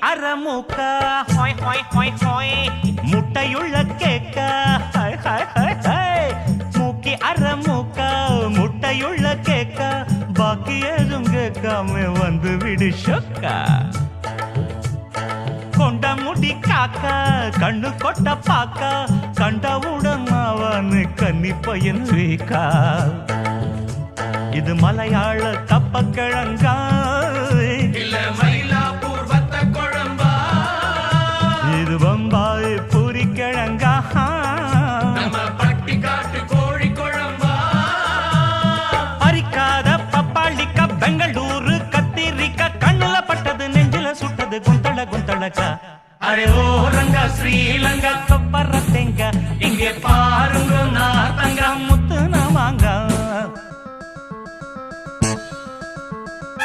அறமூக்க hi hi hi hi முட்டையுள்ள கேக்க hi hi hi hi மூக்கி அறமூக்க முட்டையுள்ள கேக்க பாக்கி எதுவும் கேட்காம வந்து விடு சொக்கா கொண்ட முடி காக்கா கண்ணு கொட்ட பாக்கா கண்டவுடன் அவனு கன்னி பையன் வீக்கா இது மலையாள கப்ப கிழங்கா இல்ல மயிலாப்பூர் வத்த குழம்பா இது பம்பாய் பூரி கிழங்கா நம்ம பட்டி காட்டு கோழி குழம்பா அரிக்காத பப்பாளிக்கா பெங்களூரு கத்திரிக்கா கண்ணுல பட்டது நெஞ்சில சுட்டது குந்தள குந்தளக்கா அரே ஓ ரங்கா ஸ்ரீலங்கா கொப்பர தேங்க